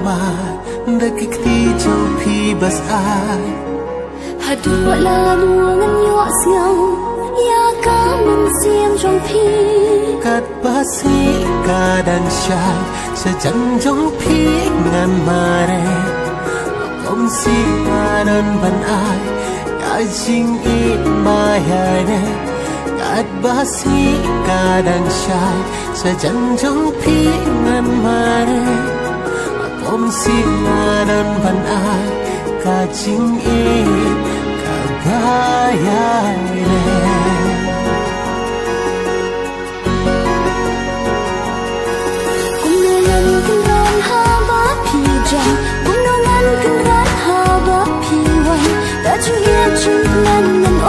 mà đợi khi châu phi bas ai hạt đua là đua ngân nhọ xiao ya cá mình xiêm trong phi cát bas hi cả đàn trai sẽ chẳng trong phi ngàn mà re ông si ta đơn ban ai cả chính ít mà hay re cát bas hi cả đàn trai sẽ chẳng trong phi ngàn mà re ông si ta đơn ban ai cả chính ít cả gaya re cũng nô ngăn kinh rát hà bá phi hoành đã chú hiệp chung ngăn ngăn